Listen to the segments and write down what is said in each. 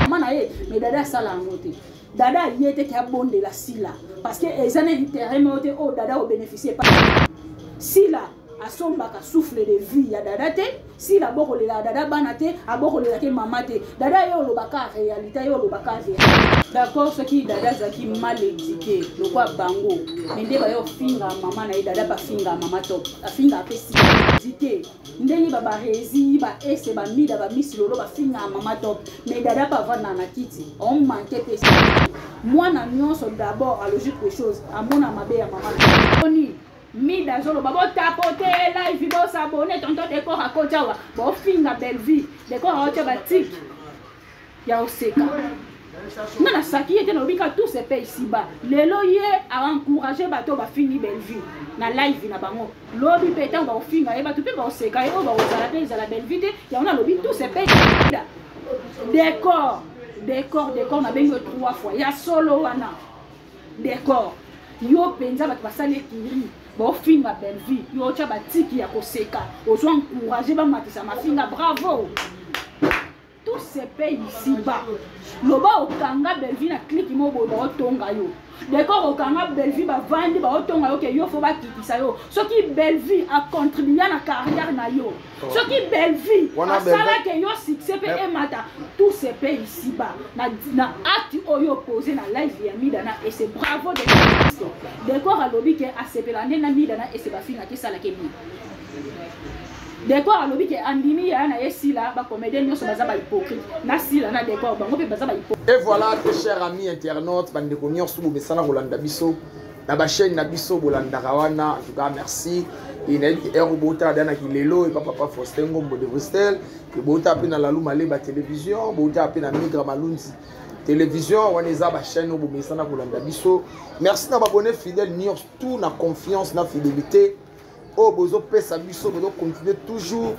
Mana mais dada sala ngote. Dada yete ki abonde la sila parce que ezana intérêt mais oh dada au bénéficier pas. Sila asombaka souffle de vie ya dada te si la bokolela dada bana te abokolela ke mama te dada yo lobaka réalité yo lobaka d'accord ce qui dada zaki mal éduqué lokwa bango mende ba yo finga mama na dada ba finga mama top afinga pesi éduqué ndeni baba rezi ba ese ba mida ba misilo lo ba finga mama top mais dada pa vana na kiti on manquait pesi moi na nyonso d'abord à logique des choses amona mabe ya mama oni Mida zolo babo tapote live bo s'abonner tonton décor à Kojawa bo finga belle vie décor à Otabatik ya oseka nana saki était no bika tous ces pays ici bas lelo ye a encourager bato ba fini belle vie na live na bango lobi peta ba finga e bato pe ba oseka e ba ozala pe za la belle vie ya on a lobi tous ces pays décor na bengo 3 fois ya solo wana décor yo penza bato basale kiri bon finga belle vie yo cha batiki ya koseka ozo encourager ba matisa mafinga bravo tous ces pays ici bas loba okanga belle vie na clique mo bo ba otonga yo d'accord okanga belle vie ba vandi ba otonga yo ke yo fo ba kitisa yo so ki belle vie a contribuer na carrière na yo so ki belle vie asala ke yo succès pe emata tous ces pays ici bas na acte oyo posé na live ya midana et c'est bravo de d'accord à lobby ke asepela na midana et c'est ba finga ke sala ke mi d'accord à lobby ke andimi ya na esila ba comédien nyoso baza ba hypocrite na sila na d'accord bango pe baza ba hypocrite. Et voilà que chers amis internautes bandeko nyoso bo mesana rolanda biso na ba chaîne na biso bolanda rawana en tout cas merci et na erobota dana kilelo et papa Faustin Ngombo de Brustel que bota pe na lalu male ba télévision bota pe na migra malunzi télévision waneza ba chaîne bo mesana rolanda biso merci na ba abonné fidèle nyoso tout na confiance na fidélité. Oh, bozo pesa biso, bozo continuer toujours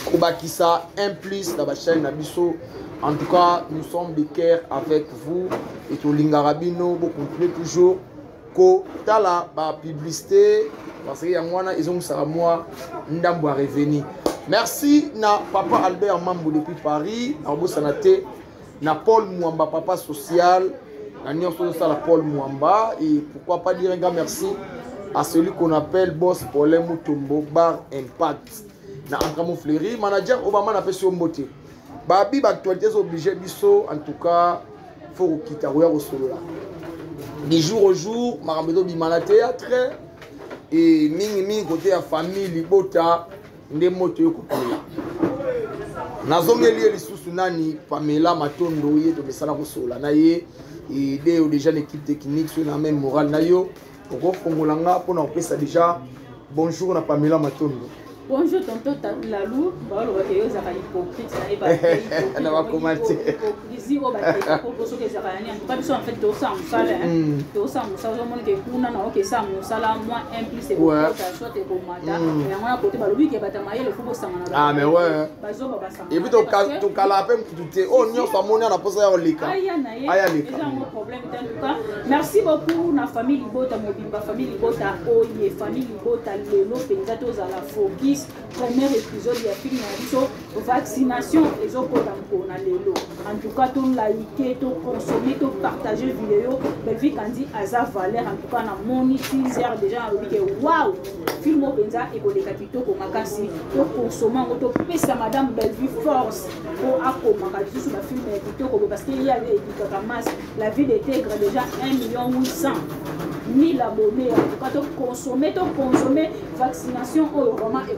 Kobakisa 1+ dans la chaîne Nabiso. En tout cas, nous sommes de cœur avec vous et tout l'ingarabino, vous continuez toujours ko tala ba publicité parce qu'il y a moi ils ont ça moi ndambo revenir. Merci na papa Albert Mambo depuis Paris, en beau sanaté na Paul Mwamba papa social, na nyonso ça la Paul Mwamba et pourquoi pas dire un grand merci à celui qu'on appelle Boss Paulin Mutombo Bar Impact. Na Antramo Fleury, manager Obama n'a pas sur mbote. Babi, actualité obligé biso, en tout cas, faut quitter au solo là. Du jour au jour, Maramedo Bimana théâtre et mingi côté à famille Libota, ndé moto yo kupula. Nazongeli lisusu nani Pamela Matondo ye to mesana ko solo na ye et déjà l'équipe technique sur la même morale na yo. Pour ça déjà bonjour na Pamela Matondo. Bonjour tonton Lalou, balo ba yo za hypocrite na ba commenter. Hypocrisie o ba ko so ke za kana ni pas en fait to ça musala to ça musala mo ke kuna na ok ça musala moi impliqué ça soit te komata mais on a côté balobi ke batama yele fubo sangana. Ah mais ouais. Bazo ba sangana. Et puis to kala pe mtuté oh nyo fa moni na posa ya olika. Aya lika. C'est un problème en tout cas. Merci beaucoup na famille Libota Mobimba famille Libota Oye famille Libota lelo penza to za la focus. Premier épisode il y a film vaccination et en tout cas tout liker, tout consommer, tout partager vidéo Belvi Kandi Aza Valère en tout cas na monétiser déjà waouh film au benza et pour les capitaux comme makasi tout consommer tout pesa madame Belvi force pour accompagner sur la film capitaux parce qu'il y a des la vie d'intègre déjà 1,8 million abonnés en tout cas consommer vaccination au roman et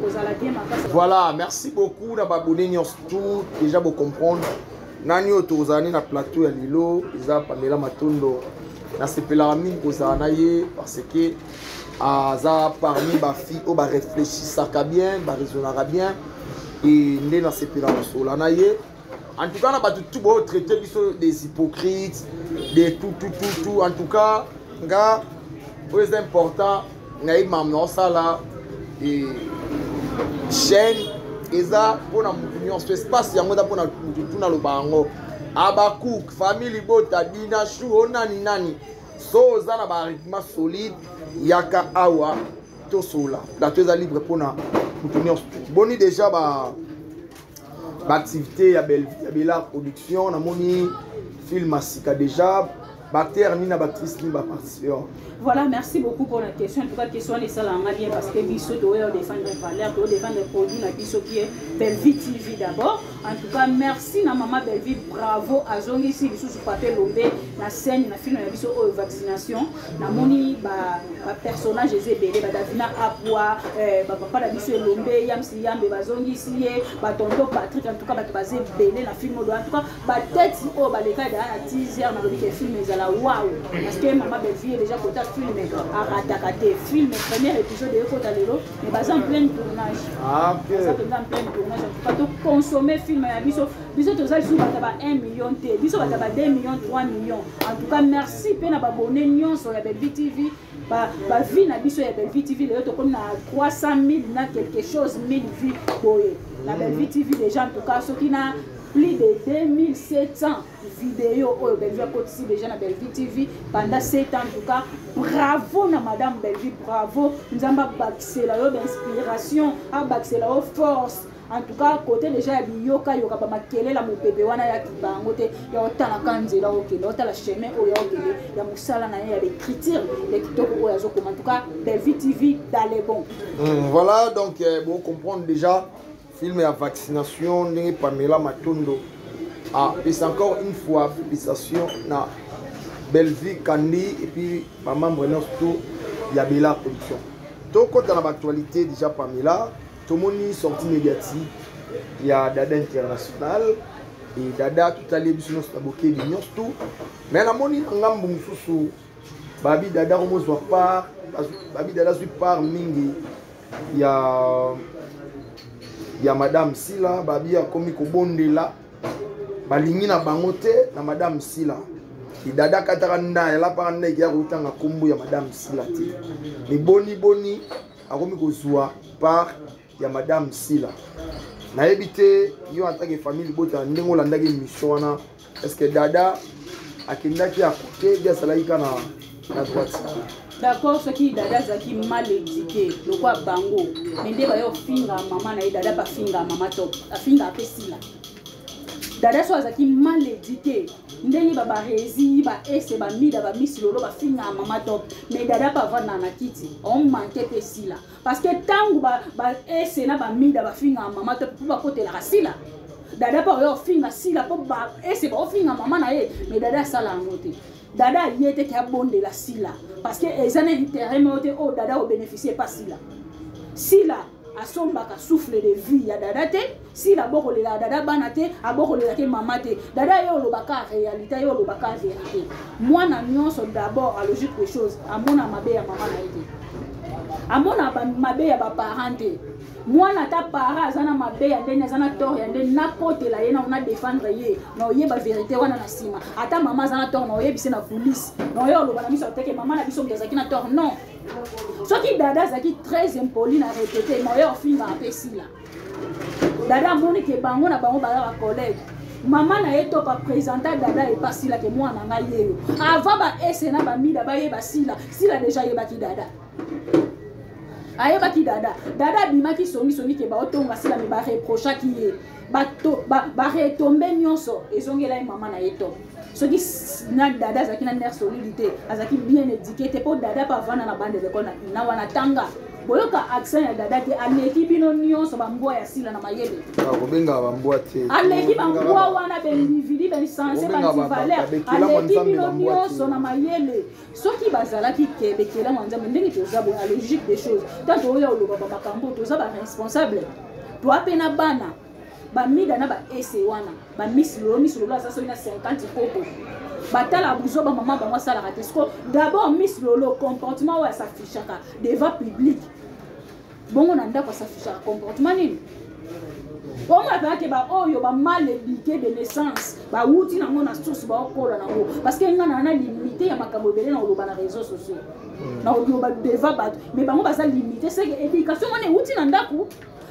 voilà, merci beaucoup d'abonner tout déjà vous comprendre. Nani otozani na plateau ya lilo, iza Pamela Matondo. Na sepela mine kozana ye parce que aza parmi ba filles o ba réfléchissaka bien, ba raisonnera bien et ndé na sepela sola na ye. En tout cas, na ba tout bo traiter biso des hypocrites, des tout en tout cas, nga très important ngai mamno ça là et chaîne eza pona mutunyo espace yango da pona mutuna lobango abakouk famille bota dina chou nani so za na ba rythme solide yaka awa to sola la toza libre pona mutunyo boni déjà ba activité ya belle production na moni film asika déjà acteur ni na actrice ni ba participer. Voilà, merci beaucoup pour la question. En tout cas, question est ça bien parce que Bisso doit défendre les valeurs, doit défendre les produits, la Bisso qui est Bellevue TV d'abord. En tout cas, merci na maman Bellevue, bravo à Zongi ici, Bisso sur papier lobé, la scène, la film, la Bisso vaccination, na moni personnage les ébélés, Davina Apua, papa la Bisso lobé, Yamsi Yambe, Zongi ici, tonton Patrick, en tout cas, basé belé la film, en tout cas, tête oh les gars à 10h, on a le film mais à la waouh, parce que maman Bellevue est déjà côté film à ratakaté film premier épisode de Kota Lelo mais bas en plein tournage. Ah OK. Ça en plein tournage. En tout cas consommer film ya biso to za sous bataba 1 million t biso bataba 2 millions 3 millions. En tout cas merci pe na abonné nyonso ya Bellevue TV ba vie na biso ya Bellevue TV le to comme na 300 000 na quelque chose 1000 vues boye. La Bellevue TV déjà en tout cas ce qui na plus de 2700 vidéos au Bellevue ici déjà na Bellevue TV pendant 7 ans en tout cas. Bravo na madame Bellevue, bravo. Nous avons baxé la d'inspiration, à baxé la force. En tout cas, côté déjà yoka yoka ba makele la mopebe wana ya kibango te ya otala kanzela okele otala chemin oyo okele ya musala na ya l'écriture les kitoko oyo azoko en tout cas Bellevue TV dans les bons. Voilà donc vous comprendre déjà film à vaccination ndenge Pamela Matondo et c'est encore une fois félicitations na Bellevue Kandi et puis ma membre surtout Yabela Production. Donc quand dans l'actualité déjà Pamela tout le monde est sorti négatif. Il y a Dada International et Dada tout à l'heure sur notre aboké de tout. Mais la moni ngam bumususu babi Dada on soit pas babi Dada suis par mingi il y a madame Sila babi a komi ko bondela balingi na bangote na madame Sila. Et Dada kataranda elle a pas nda ya rutanga kombo ya madame Sila ti. Mais boni a komi ko zwa par ya madame Sila. Na ebité yo en tant que famille bota ndengo landaki mission wana est-ce que Dada akendaki à côté dia salaika na droite. D'accord, ce qui Dada zaki mal éduqué, le quoi bango. Mais ndeba yo finga maman na Dada pas finga maman top, a finga pe Sila. Dada so zaki mal éduqué. Ndeni ba rési ba ese ba mida ba miss lolo ba finga maman top. Mais Dada pas vendre na kiti. On manquait pe Sila. Parce que tangu ba ese na ba mida ba finga maman top pour ba côté la Sila. Dada pas yo finga Sila pour ba ese ba finga maman na ye. Mais Dada sala ngote. Dada yete ki abonde la Sila. Parce que ezana intérêt mais oh Dada au bénéficier pas Sila. Sila asomba ka souffle de vie ya Dada te si la boko le la Dada banate aboko le la ke mama te Dada yo lo baka réalité yo lo baka vérité moi na nyonso d'abord à logique des choses amona mabe ya mama na ete amona mabe ya ba parente moi na ta para azana mabe ya ndene azana tort ya ndene na kote la ye na on défendre ye na ye ba vérité wana na sima ata mama azana tort na ye bise na police na yo lo bana miso teke mama na biso ngezaki na tort non. Ce qui Dada zaki très impoli na répéter mais au fin va apesi là Dada moni ke bango na bango ba collègue maman na eto pa présenter Dada et pas Sila que moi na ngayeyo avant ba ese na ba mida ba ye ba Sila déjà ye ba ki Dada ayeba ki Dada bimaki songi ke ba otonga Sila me ba reprocha ki ye ba retomber nyonso ezongela maman na eto. Ce qui na Dada zaki na nerf solidité azaki bien éduqué te pour Dada pas vendre na bande de l'école na wana tanga boyoka accent ya Dada ke aleki bino nyonso bamboa ya Sila na mayele kobenga bamboa te aleki bamboa wana ben individu ben sensé ben valeur aleki bino nyonso na mayele soki bazalaki kebe kela mwanzambe ndenge tozabo la logique des choses tant oyo lo baba makambo tozaba responsable toi pena bana ba mida na ba ese wana ba miss lolo ça ina 50 koko batala buzo ba maman ba moi sala ratesko d'abord miss lolo comportement wa s'affichaka devant public bongo na ndako s'affichaka comportement nini bongo ba ke ba oyo ba mal éduqué de naissance ba wuti na ngona source ba okola na ngo parce que ngana na limité ya makambo belé na oloba na réseaux sociaux na oloba devant ba mais bango ba sa limité c'est que éducation wana wuti na ndako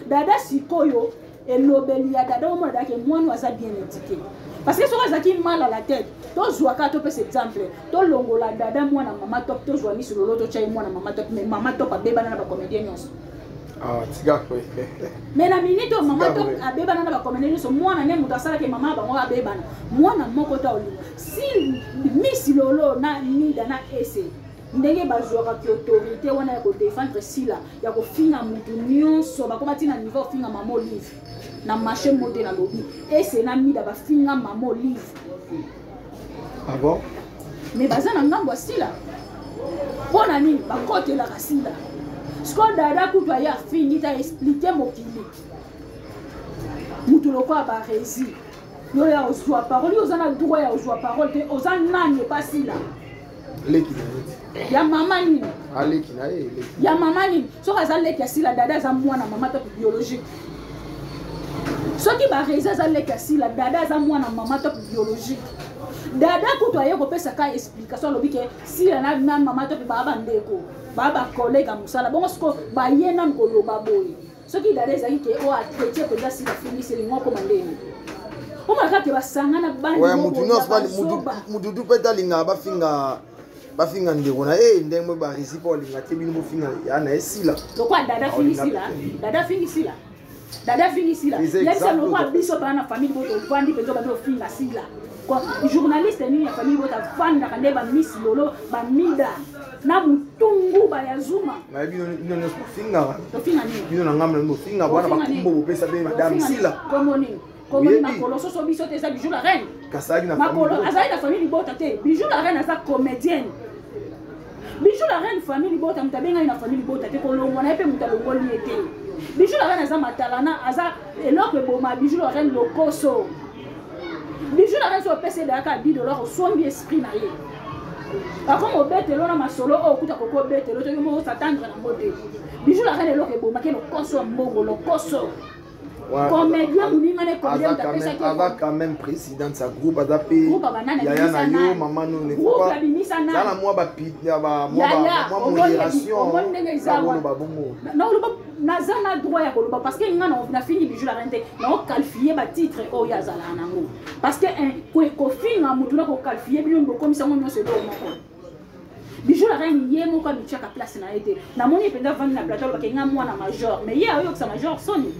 Dada sikoyo et l'obéli à Dada au moins moi nous a bien éduqué parce que soit zaki mal à la tête to jouaka to peut cet exemple to longola Dada moi na maman top to joua mis sur l'autre chai moi na maman top mais maman top a beba na ba comédien nyonso Ah, tika quoi. Mais la minute où maman to abebana na ba commander so mwana ne muta sala ke mama ba ngwa abebana. Mwana moko ta oli. Si Miss Lolo na mida na ese. Ndenge bazwaka ki autorité wana ya ko défendre sila ya ko finga mutu nyonso ba komati na niveau finga mama Olive. Na marché modé na lobby. Ese na mida ba finga mama Olive. Ah bon? Mais baza na ngambo sila. Bona nini ba kote la kasila. Sko dada kutu ya fini ta expliquer mokili. Mutu loko ba rési. Yo ya ozwa parole, yo zana droit ya ozwa parole te ozana nani pas sila. Leki ya mama nini? Leki na ye. Ya mama nini? So kaza leki sila dada za mwana mama top biologique. Soki ba rési za leki sila dada za mwana mama top biologique. Dada kutu aye ko pesa ka explication lobi ke sila na mama top baba ndeko. Baba collègue musala bongo sko ba yena ngolo baboyi soki dada ezali ke o atete ko dasi la fini c'est moi commandé o maka ke basangana bandi ouais mutu non pas mutu du peta linga ba finga ndeko na ndenge ba recipe linga te bino finga ya na esila lokwa dada fini sila dada fini sila yesa lokwa biso bana famille boto vandi pezo ba do finga sila quoi journaliste ni ya famille boto vanda kande ba Miss Lolo ba mida na mutungu ba ya Zuma na bino no finga to finga ni bino na ngamla no finga bwana bakumbo bopesa be madame sila comme makolo soso biso te za Bijou la reine kasaki na makolo azali na famille bota te Bijou la reine aza comédienne Bijou la reine famille bota mtabenga na famille bota te ko longo na pe mutalongo ni ete Bijou la reine aza matalana aza eloko boma Bijou la reine lokoso Bijou la reine so pese de aka $10 sombi esprit na ye Avant au bête l'on a ma solo au coup de coco bête l'autre mot s'attendre à beauté. Bijou la reine l'autre beau maquet le cosso mbongo le cosso. Comédien ou n'imane comédien d'après ça qui quand même président sa groupe adapté. Yaya na yo maman nous ne faut pas. Ça la moi ba modération. Non le nazana droit ya koloba parce que na fini Bijou la reine na qualifier ba titre o ya zala nango. Parce que ko finga mutu na ko qualifier bien comme ça on se donne moko. Bijou la reine yé moko mi chaka place na été. Na moni penda vendre na plateau ba kenga mwana major mais yé ayo que ça major soni.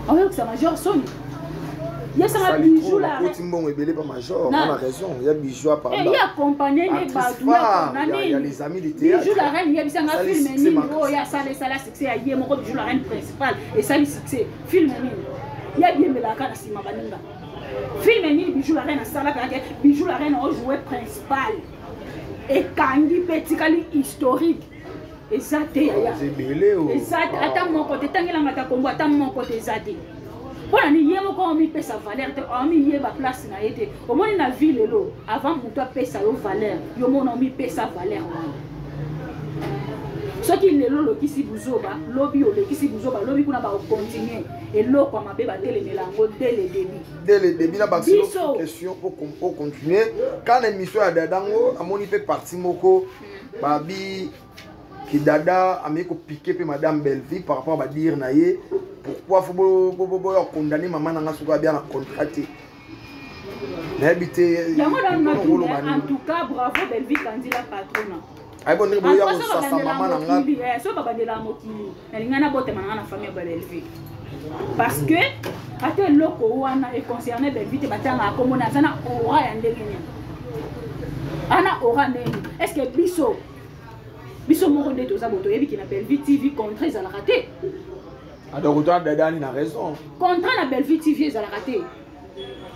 Ayo que ça major soni. Yé ça Bijou la reine. Timbongo ebelé pas major, on a raison. Il y a Bijou à parler. Et il accompagné les badouya. Il y a les amis du théâtre. Bijou la reine yé bisanga film ni oh ya ça succès ya yé moko Bijou la reine principale et ça le succès film ni. Ya bien melaka na sima baninga. Film ni Bijou la reine a sala ka Bijou la reine a joué principal. Et Kandi Petikali historique. Et ça, t'es là. Et ça, attends mon côté, t'as la mata combo, attends mon côté, ça t'es. Voilà, ni yé mon corps, mi paie sa valeur, on mi yé ma place na été. Au moins, la ville est là. Avant, mon toi paie sa valeur. Yo mon ami paie sa valeur. Ce qui est là, qui si vous oba, lobby ou qui si vous oba, lobby qu'on a pas continuer. Et l'eau comme ma bébé les mélanges dès le début. Dès le début, la question pour continuer. Quand l'émission a dadango, à mon fait partie moko, babi qui dada a mis piqué puis madame Belleville par rapport à dire naïe. Pourquoi faut condamner maman nanga souka bien à contracter. N'habiter. En tout cas, bravo Belleville quand il a patronat. Ay bon ngebo ya ko sa mama nanga so baba de la mokili na lingana bote mananga na famille ba Belleville parce que ate loko wana e concerné Belleville batanga akomona sana aura ya ndenge nini ana aura nini est-ce que biso moko de toza boto yebi ki na Belleville TV contre za la raté alors autant dadani na raison contre na Belleville TV za la raté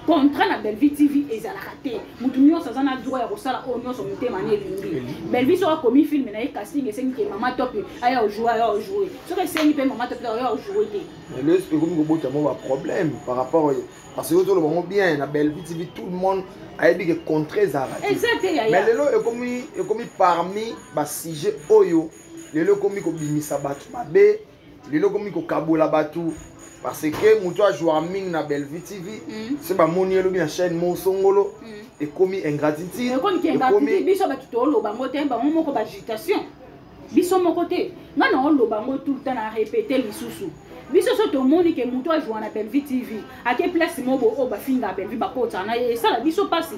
contrat na Belleville TV ezalaka te mutu nyonso aza na droit ya kosala oyo nyonso motema na elingi Belleville soki akomi filme na ye casting esengi ke mama top aya ojouer soki esengi mpe mama top aya ojouer te mais ekomi kobota mo baproblème par rapport parce que ozolo bango bien na Belleville TV tout le monde ayebi ke contrat ezalaka te mais lelo ekomi parmi basujet oyo lelo ekomi kobimisa bato mabe lelo ekomi kokabola bato parce que mutu a joué ming na Belleville TV c'est ba moni elobi na chaîne Monsongolo et commis ingratitude et comme qui ingratitude biso ba tutolo bango te ba moko ba agitation biso moko te ngana on lo bango tout le temps à répéter lisusu biso so to moni ke mutu a joué na Belleville TV à quelle place mobo o ba finga Belleville ba kota na et ça la biso passe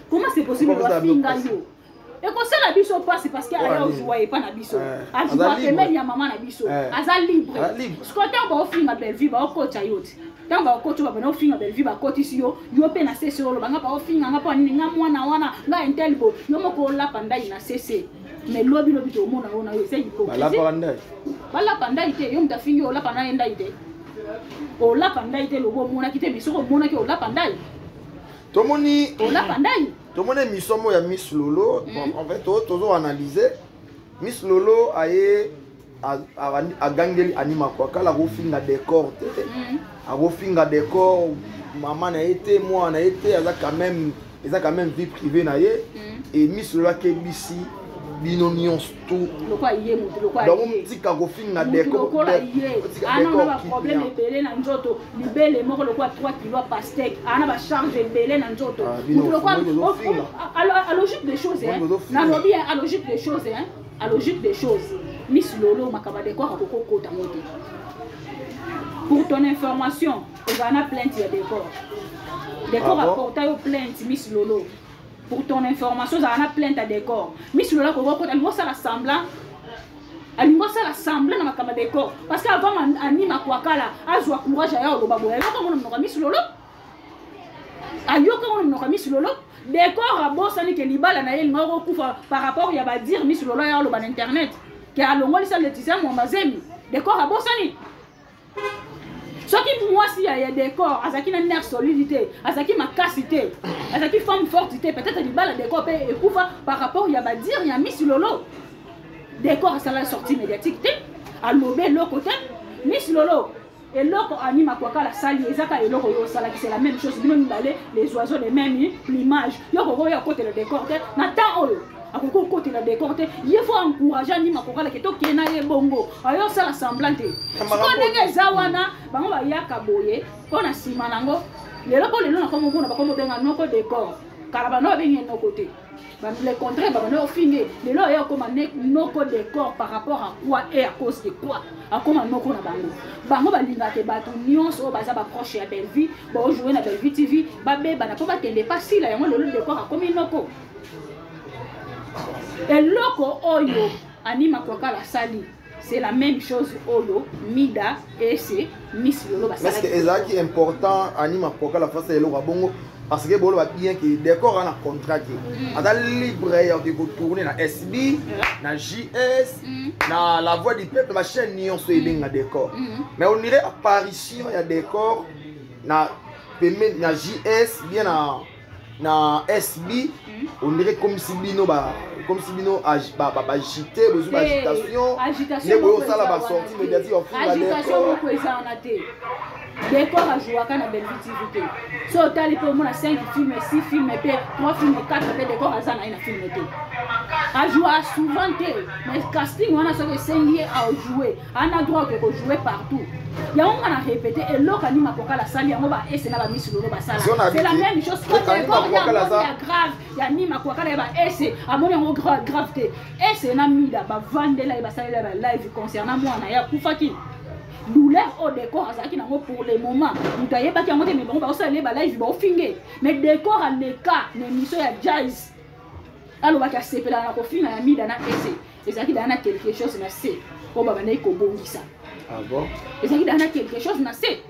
comment c'est possible ba finga yo Et comme ça la biso passe parce qu'il y a un joie et pas na biso. A joie que même ya maman na biso. Aza libre. Ce qu'on t'a ba offrir ma belle vie ba ko chayote. Tant ba ko tu ba na offrir ma belle vie ba ko tisi yo pe na cesse lo ba nga ba offrir nga pa ni nga mwana wana nga intel bo yo moko la panda ina cesse. Mais lobi to mona ona yo c'est hypocrisie. Bala panda ite yo mtafingi o la panda enda ite. O la panda ite lobo mona kite misoko mona ki o la panda. Tomoni o la panda. Tomoni misomo ya Miss Lolo, en fait tozo analyser Miss Lolo a gangeli anima kwa kala go finga décor te. A go finga décor maman na été moi na été aza quand même vie privée na ye et Miss Lolo ke bisi bino nyonso tout lokwa yé mutu lokwa donc tika go finga décor ana ba problème ebele na nzoto libele moko lokwa 3 kg pastèque ana ba charge ebele na nzoto mutu lokwa à logique des choses hein na lobi à logique des choses hein à logique des choses Miss Lolo makaba décor akoko kota moto pour ton information on a plainte ya décor apporta yo plainte Miss Lolo. Pour ton information, ça a plainte à décor. Miss Lola, elle voit ça l'assemblant. Elle voit ça l'assemblant dans ma caméra décor. Parce qu'avant, Anima Kwakala, a joué courage à Yao Babou. Elle va Miss Lolo. Ayoka, on a Miss Lolo. Décor à Bossani que Libala n'a eu par rapport à dire Miss Lolo à l'Oban Internet. Qui a l'ongole ça le tissu mon bazemi. Décor à Bossani. Ce qui moi si il y a des corps, à qui n'a nerf solidité, à qui ma cassité, à qui femme fortité, peut-être des balles des corps et coufa par rapport il y a pas dire il y a Miss Lolo. Des corps ça la sortie médiatique, à l'obé le côté Miss Lolo et l'autre anime à quoi la salle et zaka et l'autre c'est la même chose, les oiseaux les mêmes l'image, l'autre à côté le décor, n'attend à côté la décor, il faut encourager anime à quoi la keto qui est bongo, alors ça la semblante. Ce qu'on est zawana, on va y akaboye, on a simanango, les locaux les noms comme on a comme un noko décor, carabano a bien nos côtés. Les contraires, on fini. Les lois est comme un noko décor par rapport à quoi et à cause de quoi. À comment noko na bango. Bango ba linga te batu nyonso o baza ba proche ya belle vie, ba jouer na belle vie TV, ba beba na po ba tende pas si la yango le décor a comme noko. Et loko oyo anima kwa la sali. C'est la même chose oyo Mida et c'est Miss Lolo ba sali. Mais c'est exact important anima kwa la face de l'eau bongo. Parce que bon, bien que décor en a contrat qui a libre de tourner na SB, na JS, na la voix du peuple, ma chaîne n'y on se na décor. Mais on irait apparition il y a décor na na JS bien na SB, on dirait comme si bino agité, besoin d'agitation. Agitation. Ça la sortie médiatique au fond agitation décor à jouer à la belle vitivité. Si on a les 5 films, 6 films, 3 films, 4 décors à Zana, il a filmé. À jouer souvent, mais casting, on a ce que c'est lié à jouer. On a droit de jouer partout. Il y a un répété et l'autre anime à la salle, et c'est la Miss Lolo Basala. C'est la même chose. Quand décor, il y a grave, il y a anime à et c'est à mon gravité. Et c'est un ami d'abord, vendre la live concernant moi, on a Koufaki. Douleur au décor pour le moment. Nous t'avons pas mais bon, on va aller live, on va finir. Mais décor à l'écart, l'émission à jazz. Alors, on va se faire la cofine à la mise dans la essai. Et ça qui donne quelque chose, na c'est. On va venir au bon ça. Ah bon? Et ça qui donne quelque chose, na c'est.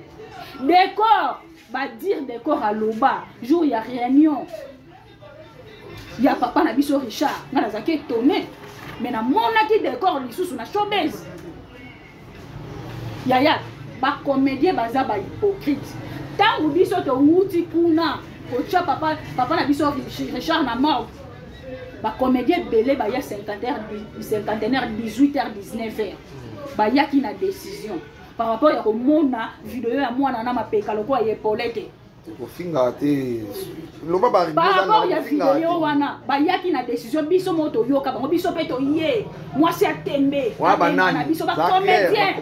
Décor, va dire décor à l'oba. Jour, il y a réunion. Il y a papa na biso Richard. On a zaké tourné. Mais na mon qui décor, les sous na showbiz. Yaya, ba comédien baza ba hypocrite. Tant ou biso to wuti kuna, ko cha papa na biso Richard na mort. Ba comédien belé ba ya 50h 18h 19h. Ba ya ki na décision. Par rapport à mona vidéo ya mwana na mapeka loko ya epolete. Ko finga te. Loba ba par rapport ya vidéo wana, ba ya ki na décision biso moto yoka bango biso peto yé. Moi c'est atembe. Wa banani. Biso ba comédien.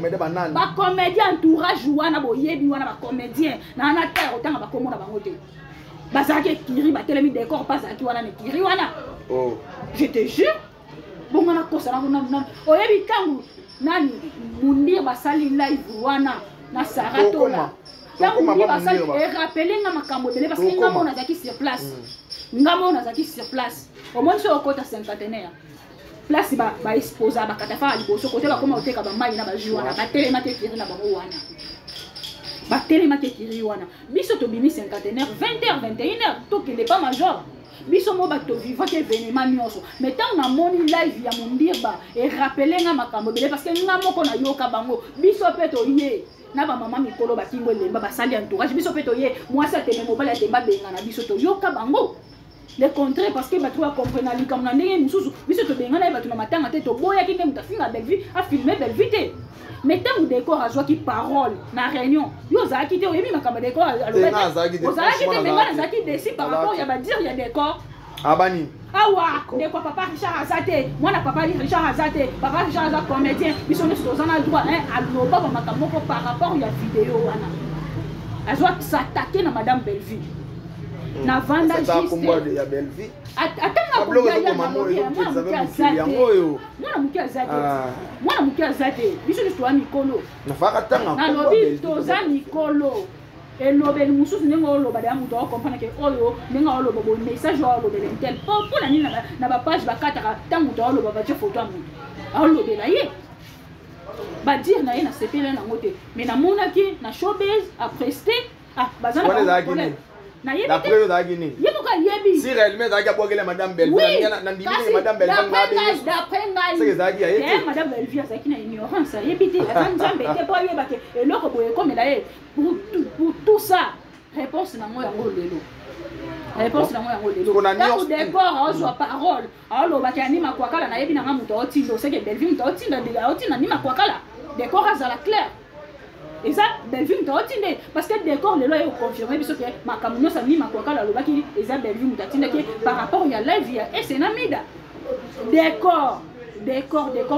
Ba comédien entourage wana boyebi wana ba comédien. Na na terre otanga ba komona bango te. Ba zaki kiri ba telemi décor pas zaki wana ne kiri wana. Oh. Je te jure. Bon on a kosa na oyebi kangu nani mundir basali live wana na Saratola. Tant que vous passez et rappelez nga makambo parce que nga mona zaki sur place. ngamo nazaki sur place au moins sur côté cinquantenaire place ba exposa ba katafa liboso côté ba koma oteka ba mai na ba juana ba telema te kiri na ba wana ba telema te kiri wana biso to bimi cinquantenaire 20h 21h to kende pas major biso mo ba to vivant événement nyonso mais tant na moni live ya mondirba et rappeler nga makambo bele parce que ngamo ko na yoka bango biso pe to yé na ba mama mikolo ba kingo lemba ba sali entourage biso pe to yé moi ça te mobile te ba benga na biso to yoka bango le contraire parce que ba toi comprendre li comme na ndenge mususu biso to benga na ba to na matanga te to boya ki ndem ta finga belle vie a filmer belle vie te mais tant ou décor a joie qui parole na réunion yo za ki te o yemi makambo décor a lo ba za ki te benga za ki décide par rapport ya ba dire il y a décor abani awa de quoi papa Richard Azate moi na papa Richard Azate papa Richard Azate comédien biso ne sozana droit hein a lo ba makambo par rapport ya vidéo wana a joie s'attaquer na madame Belleville na vanda juste ya Belleville atanga ko ya mwana muki azate biso ni toa mikolo na faka tanga na lobi toza mikolo elobeli mususu ndenge oloba da mutu akompana ke oyo ndenge oloba bo message oyo olobela intel po na nini na ba page bakataka ntango mutu oloba batie photo ya mutu aolobela ye badire na ye na sepele nango te mais namonaki na showbiz apreste baza na problème na yebi d'après yo da gini yebo ka yebi si réellement da ga bogele madame Belleville na ndimi madame Belleville d'après ngai c'est que da gi ayé madame Belleville ça qui na ignorance yebi te la nzambe te po yeba ke eloko boye comme la ye pour tout ça réponse na ngo yango lelo réponse na ngo yango lelo ou décor au parole alors ba kani makwakala na yebi na nga muto otindo c'est que Belleville muto otinda de otinda ni makwakala décor azala clair. Et ça, Belleville m'a dit parce que décor le loi est confirmé parce que ma camion ça mis ma quoi la loba qui et ça Belleville m'a dit que par rapport il y a live et c'est namida décor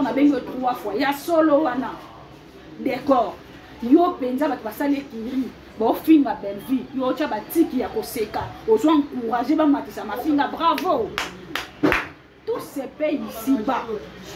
na bengo 3 fois ya solo wana décor yo penza ba basale kiri bo finga Belleville yo cha batiki ya koseka ozo encourager ba matisa mafinga bravo tout se paye ici bas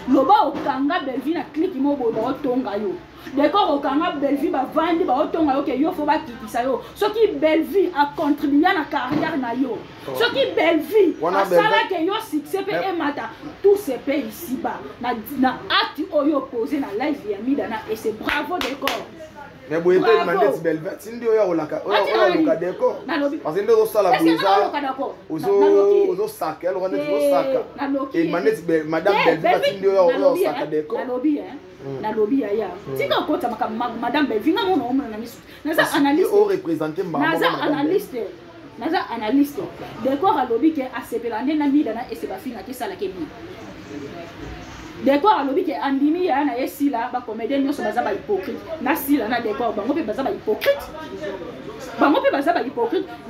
loba okanga Belleville na clique mo bo otonga yo d'accord okanga Belleville ba vandi ba otonga yo ke yo fo ba kitisa yo soki Belleville a contribué na carrière na yo soki Belleville a sala ke yo succès pe emata tout se paye ici bas na acte oyo posé na live ya midana et c'est bravo d'accord. Mais vous avez demandé si Belleville, si vous avez un décor, parce que vous avez sala vous sac, elle vous sac. Et demandez si madame Belleville, si vous avez un sac décor. Na lobby ya. Si quand kota madame Belleville na mona omona na misu. Naza analyste. O représenter Naza analyste. Décor à lobby ke asepela na midana et c'est ba finga ke sala ke bi. Décor à lobby ke andimi ya na esila ba comédien nyonso baza ba hypocrite. Na sila na décor bango pe baza ba hypocrite.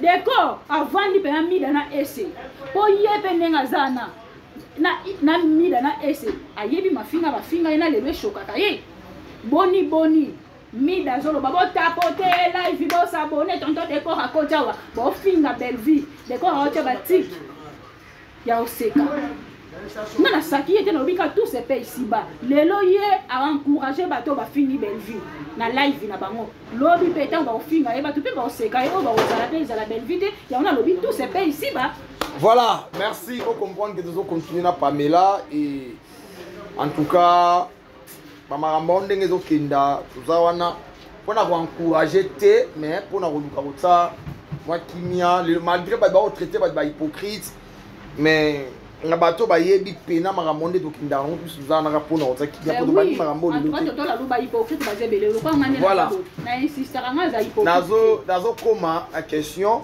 Décor avant ni pe midana ese. Po yebe nenga zana. Na mida na ese ayebi mafinga bafinga ina lelo shokaka ye boni mida zolo babo tapote live bo s'abonner tonton décor à kojawa bo finga Belleville décor a ocha batik ya oseka na saki ete no bika tout se paye ici bas lelo ye a encourager bato ba fingi Belleville na live na bango lobi peta ba finga e bato pe ba oseka e ba ozala pe za la Belleville ya on a lobi tout se paye ici bas. Voilà, merci. On comprend que nous allons continuer à Pamela et en tout cas, Pamaramon Dengezo Kinda, tout ça, on a encouragé, mais pour nous ça, moi Kimia, malgré pas de traité par hypocrite, mais na bato ba yebi pena Maramonde to Kinda, on plus ça na pour nous ça qui a pour bani Marambo le voilà. Nazo comment la question.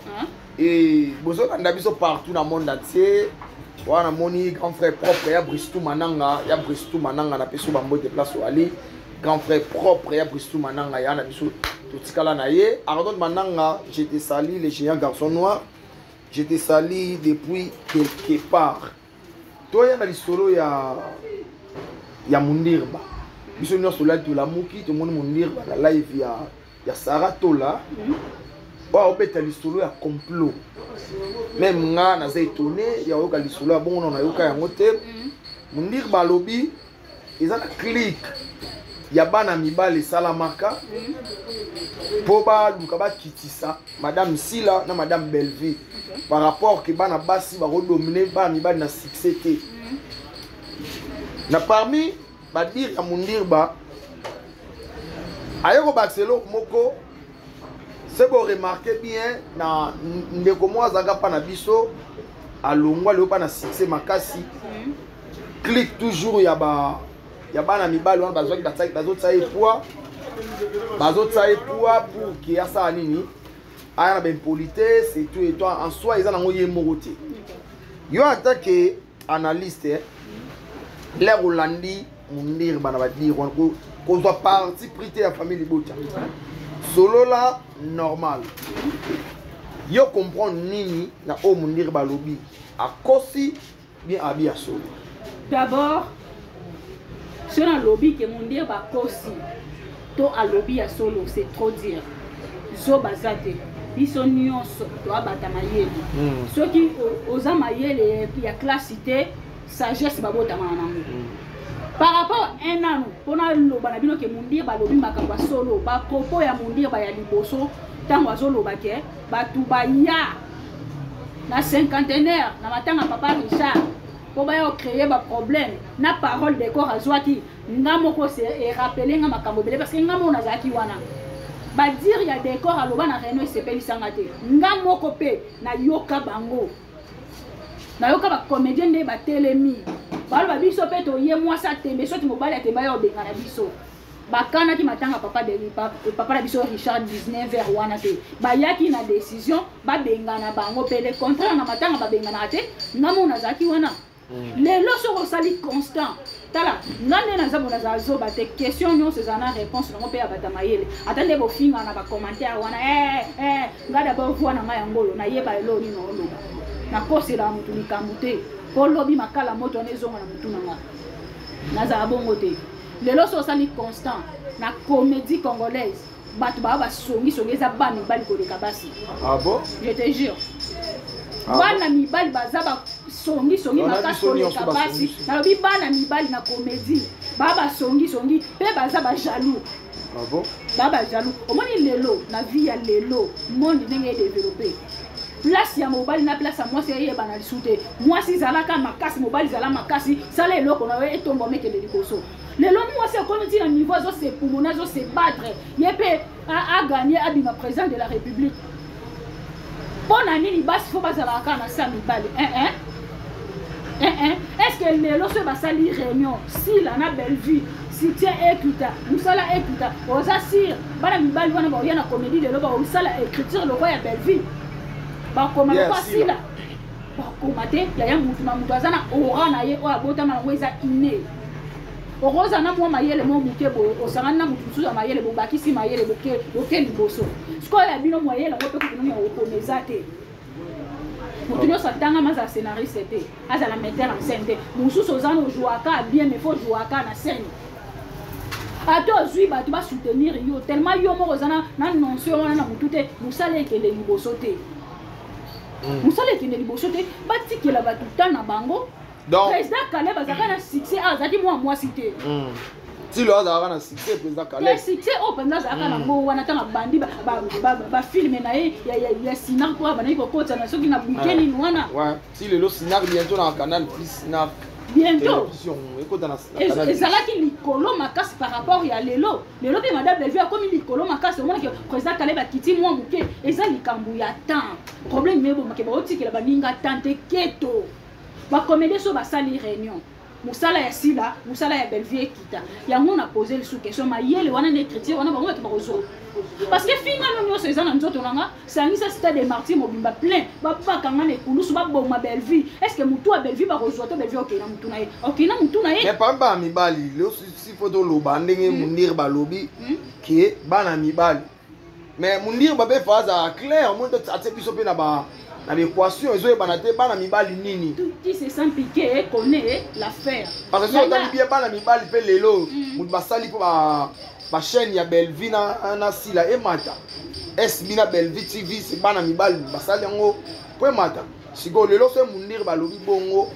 Et vous avez vu partout dans le monde entier. Wana moni grand frère propre ya Bristou Mananga, ya Bristou Mananga na peso bambo de place au ali. Grand frère propre ya Bristou Mananga ya na biso tout kala na ye. Ardon Mananga, j'étais sali les géants garçons noirs. J'étais sali depuis quelque part. Toi ya na lisolo ya Mundirba. Biso nyo sola de la muki to moni Mundirba la live ya Saratola. Bon, on a l'histoire ya complot. Même nga na za étonné, ya oka l'histoire bon on a yoka ya ngote. Mundir ba lobby, ils ont clic. Ya bana mibale salamaka. pour ba kitisa madame Sila na madame Belleville par rapport que bana basi ba redominer ba mi ba na succès té na parmi ba dire ya Mundirba ayoko Barcelone moko c'est bon remarquer bien na ndeko mo azanga pa na biso alongwa le pa na succès makasi clique toujours ya bana mibali wana bazotsaye poids pour qu'il y a ça nini aya na ben politesse et tout et toi en soi ils en ont yé moroté yo en tant que analyste les Rolandi Mundirba na ba dire qu'on doit parti prêter la famille Libota solo là normal yo comprendre nini na o Mundirba lobi a kosi bien abia solo d'abord sur un lobby que Mundirba kosi to a lobby à solo c'est trop dire zo bazate biso nyonso to abata mayele ceux qui oza mayele ya classité sagesse babota manango par rapport à un an pour na bino ke Mundirba lobi makambo solo ba propos ya Mundirba ya liboso tango azoloba ke batu baya na cinquantenaire na matanga papa Richard pour créer des problèmes na parole de corps azwaki ngamoko se et rappeler nga makambo bele parce que ngamo na zaki wana ba dire ya des corps aloba na réunion sepeli sangate ngamoko pe na yoka bango na yoka ba comédien de ba telemi ba biso pe to ye moi sa tembe so ti mobali atemba yo benga na biso bakana ki matanga papa na biso Richard 19 vers wana te bayaki na décision ba benga na bango pe le contraire na matanga ba benga na te ngamo na zaki wana les lois sont constant tala ngane na zabo na zazo ba te question non ces ana réponse na pe ya batamayele attendez bo finga na ba commentaire wana ngada ba voir na ngaya ngolo na yeba lo ni no lo na kosi la mutu ni kamute ko lobi makala moto na ezonga na mutu na nga na za bongo te les lois sont constant na comédie congolaise batu ba songi eza ba mibali ko de kabasi ah bon je te jure bana mibali bazaba songi makasi ko de kabasi na lobi bana mibali na comédie baba songi pe bazaba jaloux ah bon baba jaloux omoni lelo na vie ya lelo monde ndenge développer place ya mobali na place ya mwasi yeba na lisute mwasi zalaka makasi mobali zala makasi sala eloko na we etombo mekele likoso lelo mwasi akomi ti na niveau zo se pulmoner zo se battre yepe a gagné abima président de la République pona nini basi fo bazalaka na sa mibali est-ce que lelo so basali réunion si la na Belleville soutien écouta musala écouta oza sir bana mibali wana ba yana comédie lelo ba musala écriture le roi ya Belleville bakoma kwasi la bakoma te ya mutu na mutu azana ora na ye o abota na ngweza ine oroza na mwa mayele mo mukebo osanga na mutu suza mayele bo bakisi mayele boke liboso sko ya bino moyele ko pe ko no okomeza te mutu no satanga maza scénariste te aza la metteur en scène te mususu ozana jouaka bien mais faut jouaka na scène ato zui ba tu ba soutenir yo tellement yo mo ozana na nonso wana na mutu te musala ekele liboso te musala ekele liboso te batikela batu tana bango président Caleb azaka na succès azaki moi cité si le azaka na succès président Caleb succès o pendant azaka na ngo wana tanga bandi ba film na ya sinar ko bana ko kota na soki na weekend wana ouais si le sinar bientôt na canal plus sinar bientôt ezalaki likolo makasi par rapport ya lelo pe madame Belleville akomi likolo makasi omona ke président Caleb akiti mwa moke eza likambo ya temps problème mebo make baotikela baninga tante keto bacomédie so basali réunion musala ya Sila musala ya Belleville ekita yango na poser le sous question mayele wana na écriture wana bango to bakozo parce que finga no nyonso eza na nzoto nanga sangisa stade de Martyrs mobimba plein babakanga na ekulusu baboma Belleville est-ce que mutu a Belleville bakozo to Belleville okena mutu na ye okena mutu na ye mais pamba mibali le si photo loba ndenge Mundirba lobi ke bana mibali mais Mundirba be faza clair monde atse biso pe na ba na l'équation ils ont banaté bana mibali nini tout qui se sent piqué et connaît l'affaire parce que on bien bana mibali pe lelo mutu basali po ba chaîne ya Belleville na Sila et mata es bina Belleville TV c'est bana mibali basali ngo po mata siko lelo so munir balobi bongo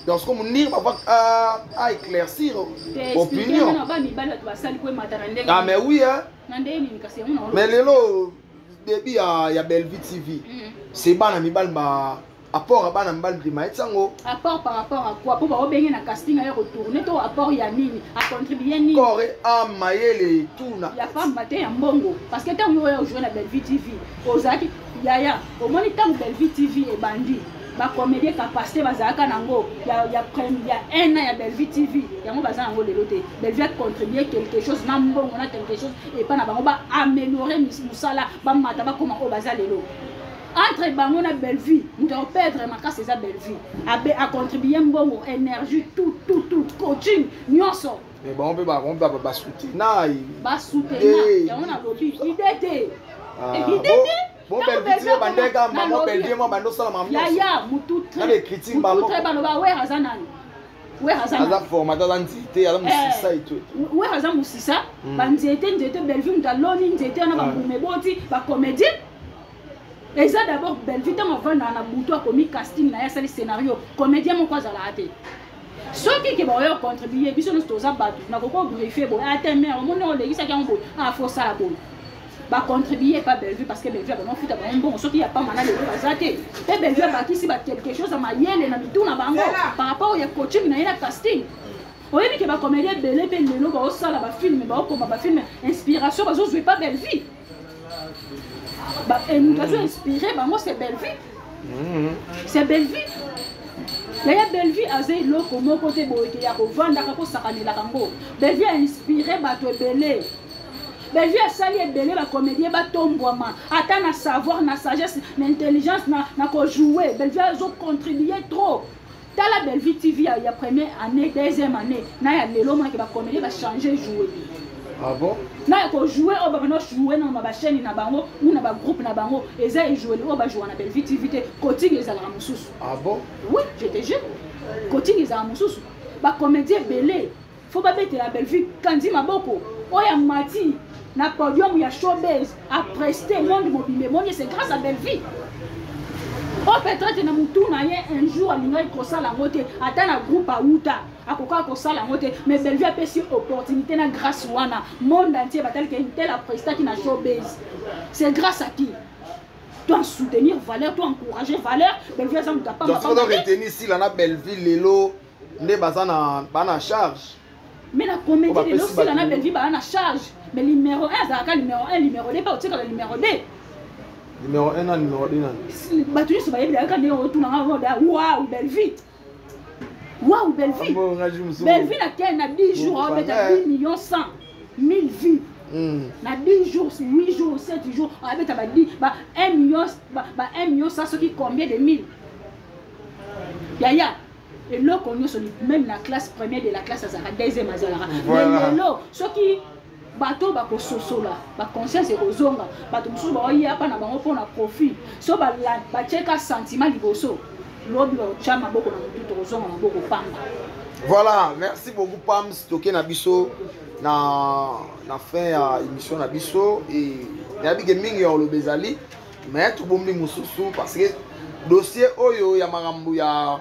parce que munir va éclaircir opinion ah mais oui hein mais lelo début ya Bellevue TV c'est bana mibal ba apport à bana mibal prima etsango apport par rapport à quoi pour ba obengi na casting ya retourner to apport ya nini a contribuer nini coré a mayele tuna ya femme matin ya mbongo parce que tant yo jouer na Bellevue TV ozaki yaya au moins tant Bellevue TV et bandi ba comédien capacité bazaka nango ya un an ya Bellevue TV yango bazana ngo lelo te Bellevue a contribuer quelque chose na mbongo na quelque chose et pas na bango ba améliorer musala ba mata ba comment o baza lelo entre bango na Bellevue nous devons perdre ma c'est ça Bellevue a contribuer mbongo énergie tout coaching nyonso mais bon on peut ba soutenir ba soutenir yango na lobby idée bon Bellevue bandeka maman Bellevue moi bando sala maman ya mutu na les critiques ba très baloba we hazanani we hazanani aza formateur d'entité ala musisa et tout we hazan musisa banzete Bellevue ndaloni nzete na babume boti ba comédien et ça d'abord Bellevue tant avant na buto a commis casting na ya sali scénario comédien mon quoi ala ate soki ke ba yo contribuer biso nous toza batu na ko briefer bo ateme o mona o legisa ki ambo a fo sala bo ba contribuer pas Bellevue parce que Bellevue ba futa ba bon soki ya pas mana le bazate et Bellevue ba ki si ba quelque chose à mayele na bitu na bango par rapport au coaching na ina casting oyebi ke ba comédien belé pe lelo ba o sala ba film ba o koma ba film inspiration ba zo jouer pas Bellevue bah et nous avons inspiré bah moi c'est Bellevue c'est Bellevue d'ailleurs Bellevue a zé loko mon côté boyke ya ko vanda ka ko sakanela kango Bellevue a inspiré bato belé Bellevue a sali belé ba comédien ba tombwama ata na savoir na sagesse na intelligence na ko jouer Bellevue a zo contribuer trop tala Bellevue TV ya première année deuxième année na ya lelo moi que ba comédien ba changer jouer. Ah bon? Na ko jouer o ba no jouer na ba chaîne na bango ou na ba groupe na bango eza e jouer o ba jouer na Bellevue TV te coaching ezala mususu. Ah bon? Oui, je te jure. Coaching ezala mususu. Ba comédien belé faut ba bete la Bellevue kandi maboko o ya mati na podium ya showbiz a presté monde mobile monde c'est grâce à Bellevue. O peut-être na mutu na ye un jour alinga ko sala ngote ata na groupe a uta akoka ko sala ngote mais Bellevue a pesi opportunité na grâce wana monde entier batal que tel a presté qui na showbiz c'est grâce à qui toi soutenir valeur toi encourager valeur Bellevue ça me capable donc faut retenir si la Bellevue lelo nde bazana bana charge mais la comédie lelo si la Bellevue bana charge mais numéro 1 ça numéro 1 numéro 2 pas au le numéro 2 numéro 1 na numéro 2 na batu nyonso bayebi daka ndenge otunanga roda waouh Bellevue waouh Bellevue Bellevue na kei na 10 jours abeta 10 millions 100 1000 vues na 10 jours 8 jours 7 jours abeta ba 1 million ça ce qui combien de mille yaya et là qu'on est même la classe première de la classe azara deuxième azara mais là ce qui bato ba ko sosola ba conscience ekozonga bato musu ba oya pa na bango pona profit so ba cheka sentiment liboso lobi ba chama boko na mutu tozonga na boko pamba. Voilà, merci beaucoup Pam stocké na biso na fin ya émission na biso et na bige mingi ya lo bezali mais tout bombi mususu parce que dossier oyo ya makambo ya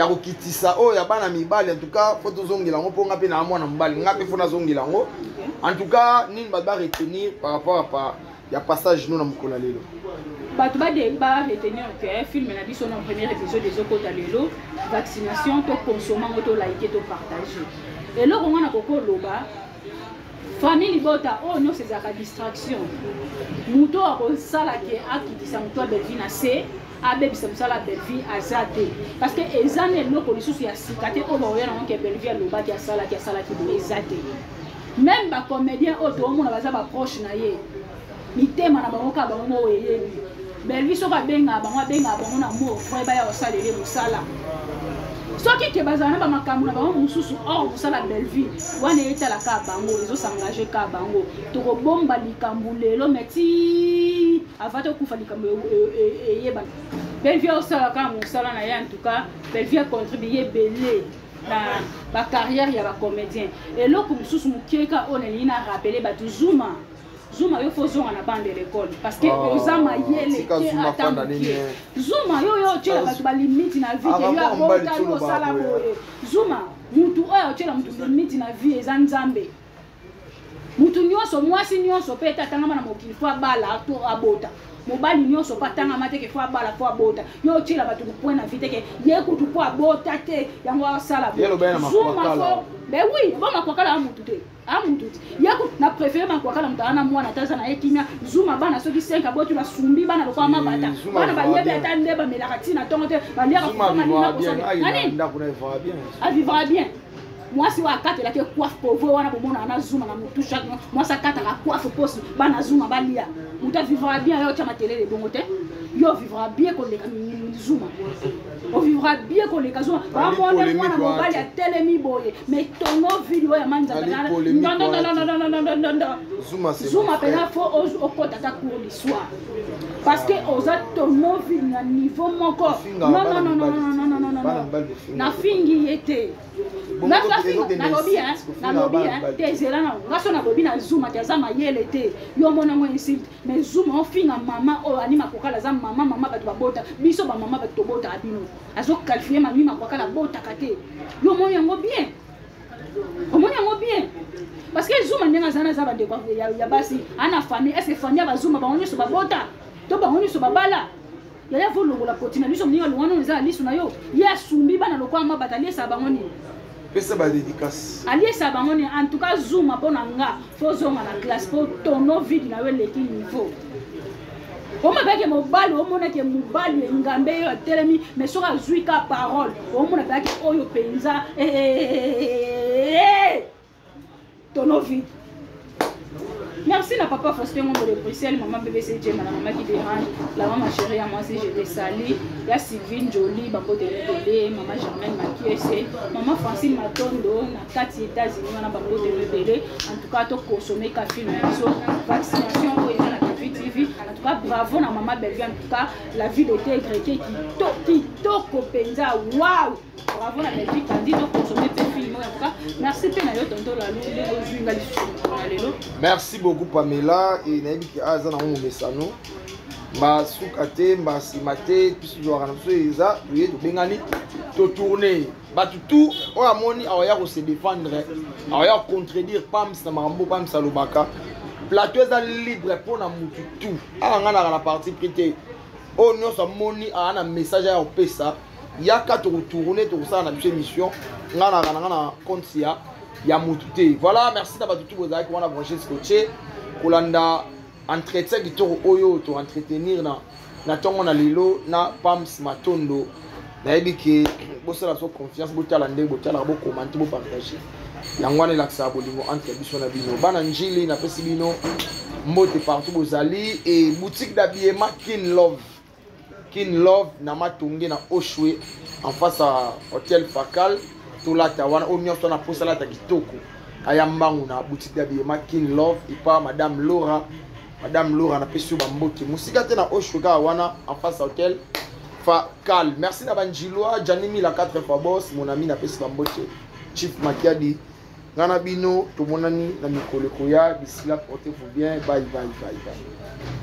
kokitisa oyo ya bana mibali en tout cas faut tozongela ngo po ngape na mwana mobali ngape faut nazongela ngo en tout cas nini ba retenir par rapport à ya passage nous na mukolo lelo bato ba retenir que film na biso na premier épisode des okota lelo vaccination to consommer to liker to partager et là on a koko loba famille libota oh non c'est za distraction muto ko sala ke akitisa muto Bellevue na se abebi samsala Bellevue azate parce que ezane loko lisusu ya sikate o ba oyana ke Bellevue aloba ki asala ki ezate même ba comédien auto mona baza ba proche na ye mitema na bango ka bango oyebi Bellevue so ka benga bango na mo frère ba ya osalele musala soki ke bazana ba makambo na bango mususu or musala Bellevue wana etala ka bango ezo s'engager ka bango to ko bomba likambu lelo meti avata kufa likambo eyeba Bellevue osala ka musala na ya en tout cas Bellevue a contribué belé na ba carrière ya ba comédien et loko mususu mukeka on elina rappeler batu Zuma Zuma yo faut zonga na bande l'école parce que ozama yele te atambuki Zuma yo tshela batu ba limite na vie ke yo abota yo sala boye Zuma mutu oyo tshela mutu limite na vie eza nzambe mutu nyonso mwasi nyonso pe tatanga na mokili fo abala to abota mobali nyonso patanga mateke fo abala fo abota yo tshela batu ko point na vie teke ye kutu po abota te yango asala Zuma fo ben oui bon makwakala amutu te yako na préféré makwakala mutana mwana taza na ekimia Zuma bana soki 5 abotu la sumbi bana lokwa mabata bana ba yebe atande ba melakati na tongo te ba liaka ko malina ko ça vivra bien moi si wa kate la ke coiffe pauvre wana bomona na Zuma na mutu chaque moi ça kata la coiffe poste bana Zuma balia muta vivra bien yo tcha matele le bongo te yo vivra bien ko le Zuma on vivra bien qu'on les casons. Pas moi, on va y a telemi boye. Mais ton vidéo est manza. Non. Zuma pena faut au côté ta cour l'histoire. Parce que aux autres ton vidéo à niveau mon corps. Non. Na fingi était. Na lobby T'es là na lobby na Zuma tazama yele te. Yo mona mo insulte. Mais Zuma on finga maman o anima kokala za maman batu babota. Biso ba maman batu bota abino. Azo qualifier mami makwakala bota kate. Yo mona yango bien. Omoni yango bien. Parce que Zuma ndenga zana za ba de ya basi ana famille est-ce famille ba Zuma ba onyo so ba bota. To ba onyo so ba bala. Ya volo la potina biso mninga lwana nza lisu na yo. Ya sumbi bana lokwa mabata liesa bangoni. Pesa ba dédicace. Aliesa bangoni en tout cas Zuma pona nga fo zonga na classe pour tono vide na we leki niveau. Oma beke mobali omona ke mobali ngambe yo telemi mais soka zuika parole omona beke oyo penza tono vide. Merci la papa Faustin Ngombo de Bruxelles, maman BBC Djema, la maman qui dérange, la maman chérie à moi aussi je te salue, il y a Sylvine Jolie, Bambo de Rebelle, maman Germaine Makiese, maman Francine Matondo, na 4 États-Unis, on a Bambo de Rebelle, en tout cas, tu as consommé café, vaccination, TV. En tout cas, bravo à maman Belvie, en tout cas, la vie d'été grecque qui toko penza, waouh! Bravo à la Belgique, Candy, donc consommer tes films, en tout cas, merci Penayo, tonton Lalo, merci beaucoup Pamela, et Naïbi qui a zana on mesano, ma soukate, ma simate, puis je dois rendre ça, oui, de Bengani, to tourner, bah tout, on a moni, on va se défendre, on va contredire, pam, ça marbo, pam, salobaka. Plateau est libre pour na mutu tout. Ah on a la partie prêtée. Oh non ça moni a un message à pesa. Il y a qu'à retourner tout ça dans cette émission. On a compte ya mutu. Voilà, merci d'avoir tout vos amis qui vont brancher scotché. Kolanda entretien qui tour oyo to entretenir na tongo na lelo na Pams Matondo. Nayebi ke bossa la so confiance botala ndé botala bo commenter bo partager. Yangwane laksa bolingo entre biso na bino bana njili na pesi bino mbote partout bozali et boutique d'habillement Kin Love na matonge na Oshwe en face à hôtel Fakal to la tawana o nyonso na posala ta kitoko ayambangu na boutique d'habillement Kin Love et pas madame Laura na pesi ba mbote musika te na Oshwe ka wana en face à hôtel Fakal. Merci na banjiloa Janimi la 4 fois boss mon ami na pesi ba mbote Chief Makiadi Nana bino, tout le monde na mikolo koya, d'ici là, portez-vous bien, bye.